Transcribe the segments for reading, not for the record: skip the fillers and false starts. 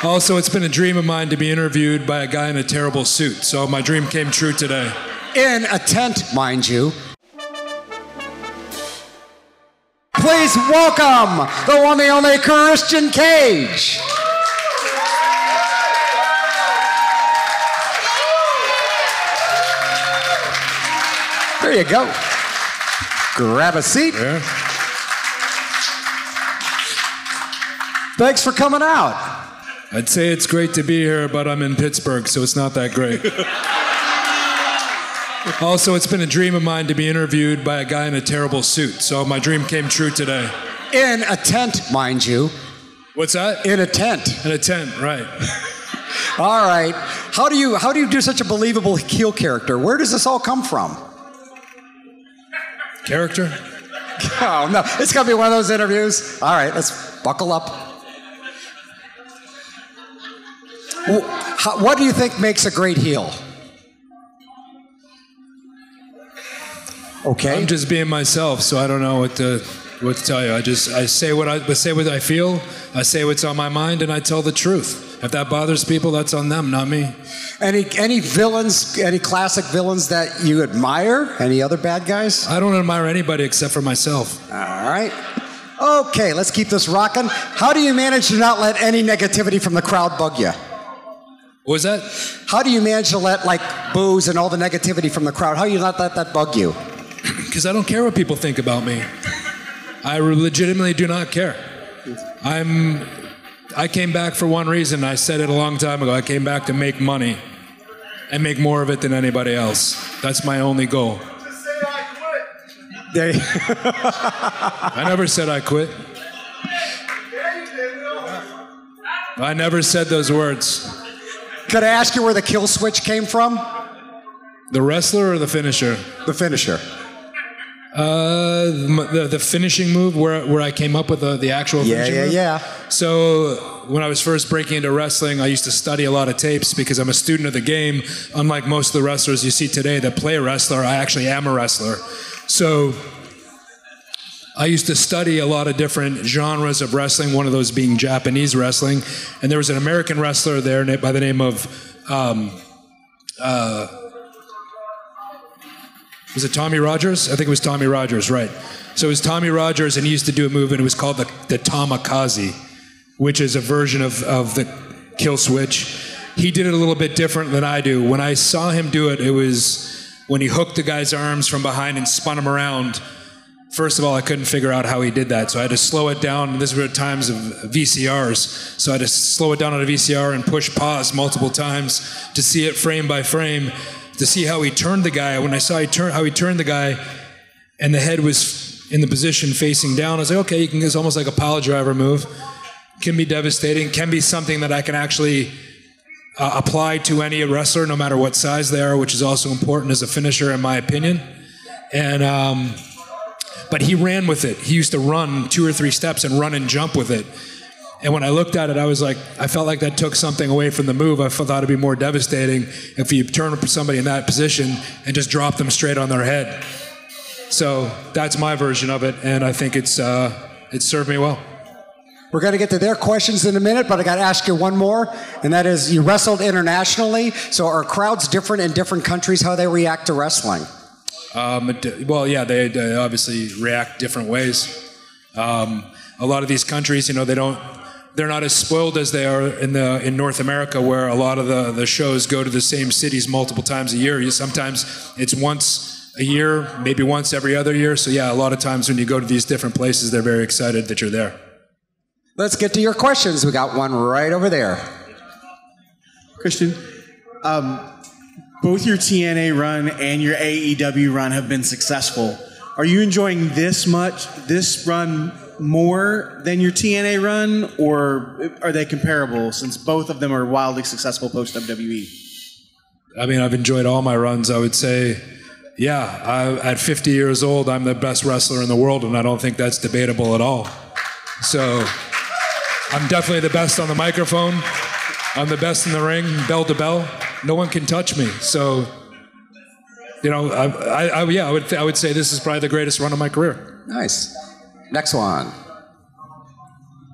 Also, it's been a dream of mine to be interviewed by a guy in a terrible suit, so my dream came true today. In a tent, mind you. Please welcome the one, the only Christian Cage. There you go. Grab a seat. Yeah. Thanks for coming out. I'd say it's great to be here, but I'm in Pittsburgh, so it's not that great. Also, it's been a dream of mine to be interviewed by a guy in a terrible suit, so my dream came true today. In a tent, mind you. What's that? In a tent. In a tent, right. All right. How do you do such a believable heel character? Where does this all come from? Character? Oh, no. It's going to be one of those interviews. All right, let's buckle up. What do you think makes a great heel? Okay. I'm just being myself, so I don't know what to tell you. I say what I feel, I say what's on my mind, and I tell the truth. If that bothers people, that's on them, not me. Any villains, any classic villains that you admire? Any other bad guys? I don't admire anybody except for myself. All right. Okay, let's keep this rocking. How do you manage to not let any negativity from the crowd bug you? What was that? How do you manage to let, like, boos and all the negativity from the crowd, how do you not let that bug you? Because I don't care what people think about me. I legitimately do not care. I came back for one reason. I said it a long time ago. I came back to make money and make more of it than anybody else. That's my only goal. I never said I quit. I never said those words. Could I ask you where the kill switch came from? The wrestler or the finisher? The finisher. The finishing move where I came up with the actual finishing move? Yeah. So when I was first breaking into wrestling, I used to study a lot of tapes because I'm a student of the game. Unlike most of the wrestlers you see today that play a wrestler, I actually am a wrestler. So I used to study a lot of different genres of wrestling, one of those being Japanese wrestling. And there was an American wrestler there by the name of... was it Tommy Rogers? I think it was Tommy Rogers, right. So it was Tommy Rogers, and he used to do a move, and it was called the Tamikaze, which is a version of the kill switch. He did it a little bit different than I do. When I saw him do it, it was when he hooked the guy's arms from behind and spun him around. First of all, I couldn't figure out how he did that, so I had to slow it down. This were times of VCRs, so I had to slow it down on a VCR and push pause multiple times to see it frame by frame, to see how he turned the guy. When I saw how he turned the guy and the head was in the position facing down, I was like, okay, it's almost like a pile driver move. Can be devastating, can be something that I can actually apply to any wrestler, no matter what size they are, which is also important as a finisher, in my opinion. And but he ran with it. He used to run 2 or 3 steps and run and jump with it. And when I looked at it, I felt like that took something away from the move. I thought it'd be more devastating if you turn somebody in that position and just drop them straight on their head. So that's my version of it, and I think it served me well. We're going to get to their questions in a minute, but I got to ask you one more, and that is, you wrestled internationally, so are crowds different in different countries, how they react to wrestling? Well, yeah, they obviously react different ways. A lot of these countries, they're not as spoiled as they are in North America, where a lot of the shows go to the same cities multiple times a year. Sometimes it's once a year, maybe once every other year. So yeah, a lot of times when you go to these different places, they're very excited that you're there. Let's get to your questions. We got one right over there. Christian, both your TNA run and your AEW run have been successful. Are you enjoying this run more than your TNA run, or are they comparable since both of them are wildly successful post-WWE? I mean, I've enjoyed all my runs. I would say, yeah, at 50 years old, I'm the best wrestler in the world, and I don't think that's debatable at all. So I'm definitely the best on the microphone. I'm the best in the ring, bell to bell. No one can touch me. So, I would say this is probably the greatest run of my career. Nice. Next one.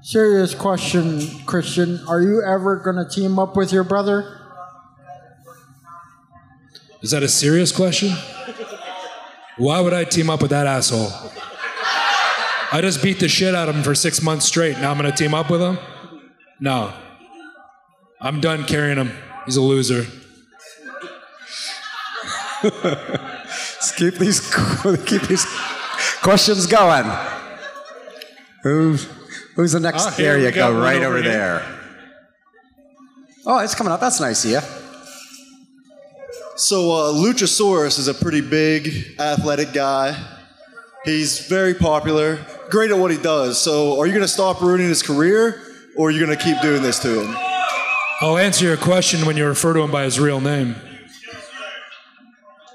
Serious question, Christian. Are you ever going to team up with your brother? Is that a serious question? Why would I team up with that asshole? I just beat the shit out of him for 6 months straight. Now I'm going to team up with him? No. I'm done carrying him. He's a loser. Let's keep these questions going. Who's the next? There you go, right over there. Oh, it's coming up. That's nice of you. So Luchasaurus is a pretty big, athletic guy. He's very popular, great at what he does. So are you going to stop ruining his career, or are you going to keep doing this to him? I'll answer your question when you refer to him by his real name.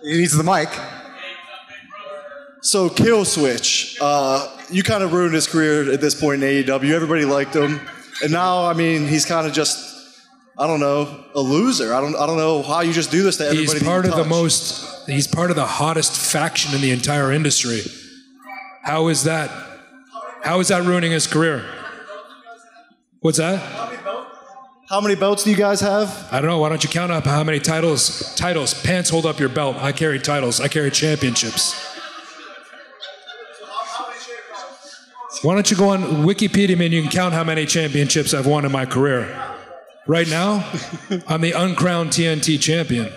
He needs the mic. So Killswitch, you kind of ruined his career at this point in AEW. Everybody liked him. And now, I mean, he's kind of just, I don't know, a loser. I don't know how you just do this to everybody. He's part of the hottest faction in the entire industry. How is that? How is that ruining his career? What's that? How many belts do you guys have? I don't know. Why don't you count up how many titles? Pants, hold up your belt. I carry titles. I carry championships. Why don't you go on Wikipedia and you can count how many championships I've won in my career. Right now, I'm the uncrowned TNT Champion.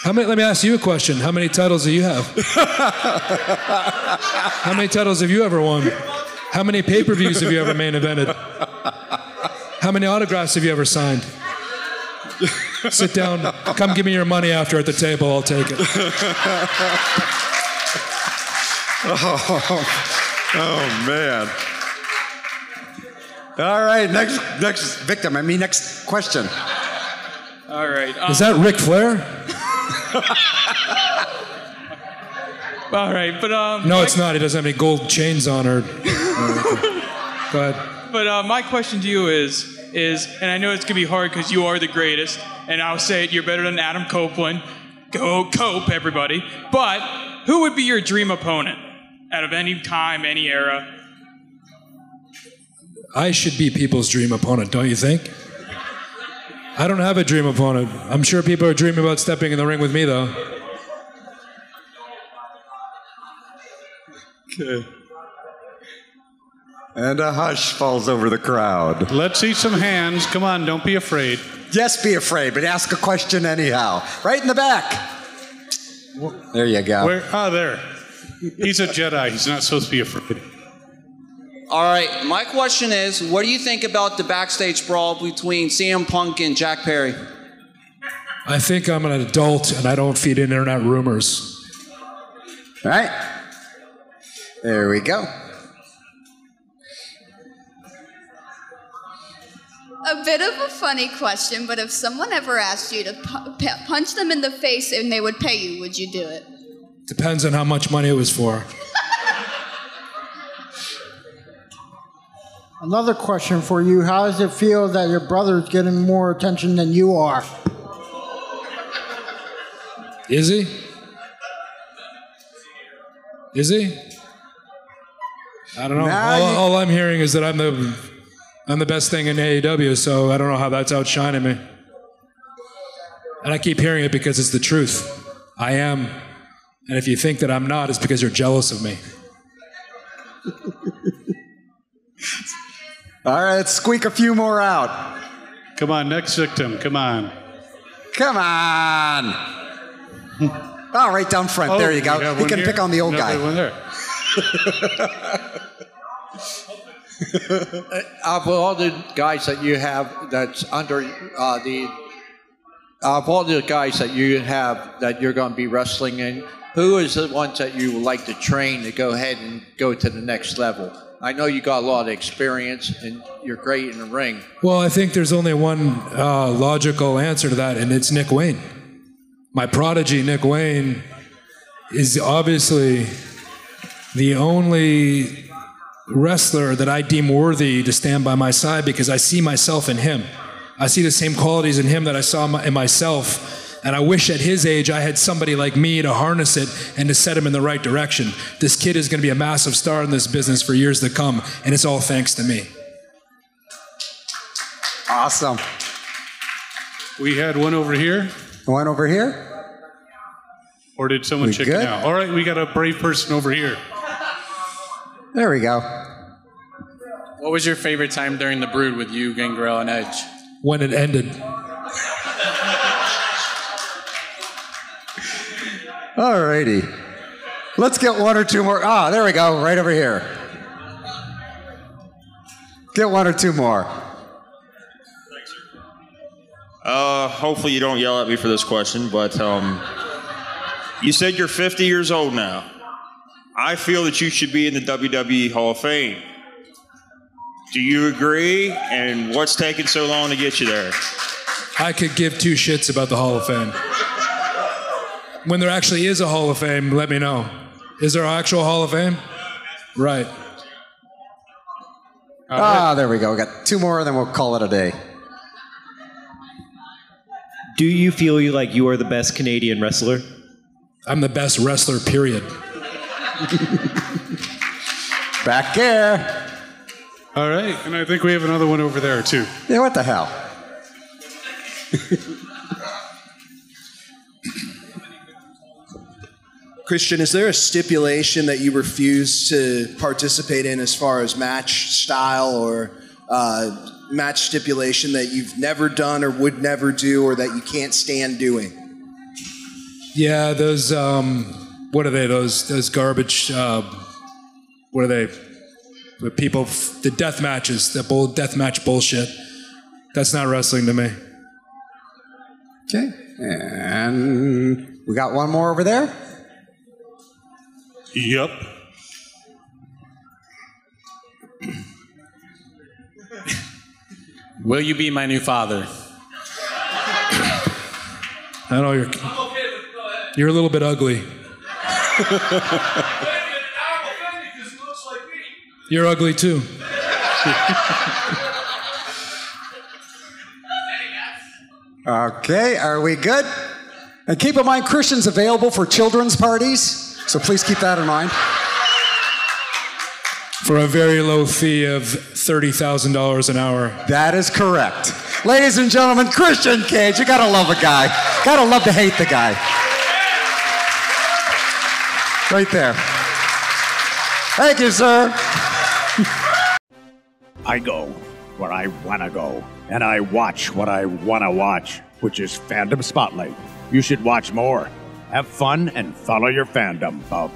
Let me ask you a question. How many titles do you have? How many titles have you ever won? How many pay-per-views have you ever main evented? How many autographs have you ever signed? Sit down. Come give me your money after at the table. I'll take it. Oh man. All right, next victim. Next question. All right. Is that Ric Flair? All right, but no, it's not. He doesn't have any gold chains on or. Go ahead. But my question to you is, and I know it's gonna be hard because you are the greatest, and I'll say it, you're better than Adam Copeland. Go Cope, everybody. But who would be your dream opponent out of any time, any era? I should be people's dream opponent, don't you think? I don't have a dream opponent. I'm sure people are dreaming about stepping in the ring with me, though. Okay. And a hush falls over the crowd. Let's see some hands. Come on, don't be afraid. Yes, be afraid, but ask a question anyhow. Right in the back. There you go. There. He's a Jedi. He's not supposed to be afraid. All right, my question is, what do you think about the backstage brawl between CM Punk and Jack Perry? I think I'm an adult and I don't feed internet rumors. All right. There we go. A bit of a funny question, but if someone ever asked you to punch them in the face and they would pay you, would you do it? Depends on how much money it was for. Another question for you. How does it feel that your brother's getting more attention than you are? Is he? Is he? I don't know. All I'm hearing is that I'm the best thing in AEW, so I don't know how that's outshining me. And I keep hearing it because it's the truth. I am. And if you think that I'm not, it's because you're jealous of me. All right, let's squeak a few more out. Come on, next victim. Come on. Come on. Oh, right down front. There you go. He can pick on the old guy. One there. Of all the guys that you have that's under of all the guys that you have that you're going to be wrestling in, who is the ones that you would like to train to go ahead and go to the next level? I know you got a lot of experience and you're great in the ring. Well, I think there's only one logical answer to that, and it's Nick Wayne. My prodigy, Nick Wayne, is obviously the only wrestler that I deem worthy to stand by my side because I see myself in him. I see the same qualities in him that I saw in myself And I wish at his age I had somebody like me to harness it and to set him in the right direction. This kid is going to be a massive star in this business for years to come, and it's all thanks to me. Awesome. We had one over here. One over here? Or did someone We chicken good? out? All right, we got a brave person over here. There we go. What was your favorite time during the Brood with you, Gangrel, and Edge? When it ended. Alrighty. Let's get one or two more. Ah, there we go. Right over here. Get one or two more. Hopefully you don't yell at me for this question, but you said you're 50 years old now. I feel that you should be in the WWE Hall of Fame. Do you agree? And what's taking so long to get you there? I could give two shits about the Hall of Fame. When there actually is a Hall of Fame, let me know. Is there an actual Hall of Fame? Right. There we go. We got two more, then we'll call it a day. Do you feel like you are the best Canadian wrestler? I'm the best wrestler, period. Back there. All right, and I think we have another one over there, too. Yeah, what the hell? Christian, is there a stipulation that you refuse to participate in as far as match style or match stipulation that you've never done or would never do or that you can't stand doing? Yeah, those, what are they, those garbage, what are they? The people, the death matches, the death match bullshit. That's not wrestling to me. Okay, and we got one more over there. Yep. Will you be my new father? I know you're a little bit ugly. You're ugly too. Okay, are we good? And keep in mind, Christian's available for children's parties, so please keep that in mind. For a very low fee of $30,000 an hour. That is correct. Ladies and gentlemen, Christian Cage. You gotta love a guy. Gotta love to hate the guy. Right there. Thank you, sir. I go where I wanna go, and I watch what I wanna watch, which is Fandom Spotlight. You should watch more. Have fun and follow your fandom, bub.